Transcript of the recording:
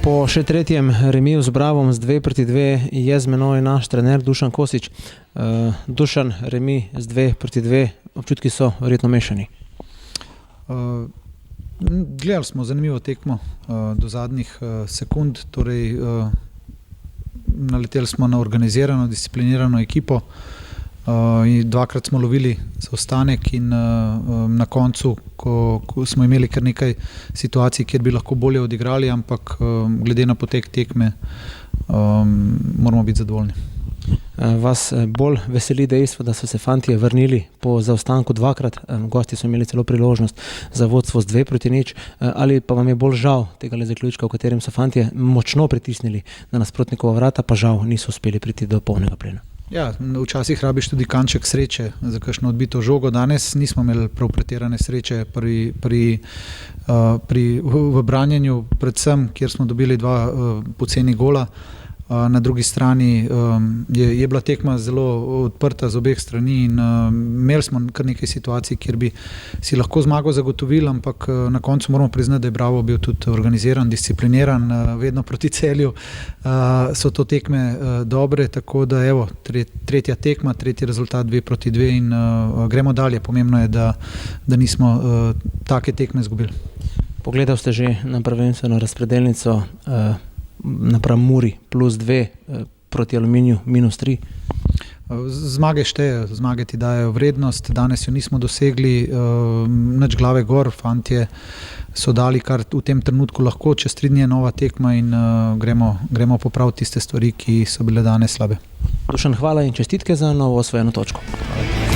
Po še tretjem remiju z Bravom z 2-2 je z menoj naš trener Dušan Kosič. Dušan, remi z 2-2, občutki so verjetno mešani. Gledali smo zanimivo tekmo do zadnjih sekund, torej naleteli smo na organizirano, disciplinirano ekipo. Dvakrat smo lovili zaostanek in na koncu, ko smo imeli kar nekaj situacij, kjer bi lahko bolje odigrali, ampak glede na potek tekme moramo biti zadovoljni. Vas bolj veseli dejstvo, da so se fantje vrnili po zaostanku dvakrat, gosti so imeli celo priložnost za vodstvo z 2-0, ali pa vam je bolj žal tega zaključka, v katerem so fantje močno pritisnili na nasprotnikova vrata, pa žal niso uspeli priti do polnega plena? Ja, včasih rabiš tudi kanček sreče za kakšno odbito žogo. Danes nismo imeli prav pretirane sreče v branjenju, predvsem, kjer smo dobili 2 poceni gola. Na drugi strani je bila tekma zelo odprta z obeh strani in imeli smo kar nekaj situacij, kjer bi si lahko zmago zagotovili, ampak na koncu moramo priznati, da je Bravo bil tudi organiziran, discipliniran, vedno proti Celju. So to tekme dobre, tako da evo, tretja tekma, tretji rezultat 2-2 in gremo dalje. Pomembno je, da nismo take tekme izgubili. Pogledal ste že na prvenstveno razpredelnico napram Muri +2 proti Aluminiju -3. Zmage štejejo, zmage ti dajo vrednost, danes jo nismo dosegli, nič glave gor, fantje so dali kar v tem trenutku lahko, čez 3 dni je nova tekma in gremo popraviti tiste stvari, ki so bile danes slabe. Dušan, hvala in čestitke za novo osvojeno točko. Hvala.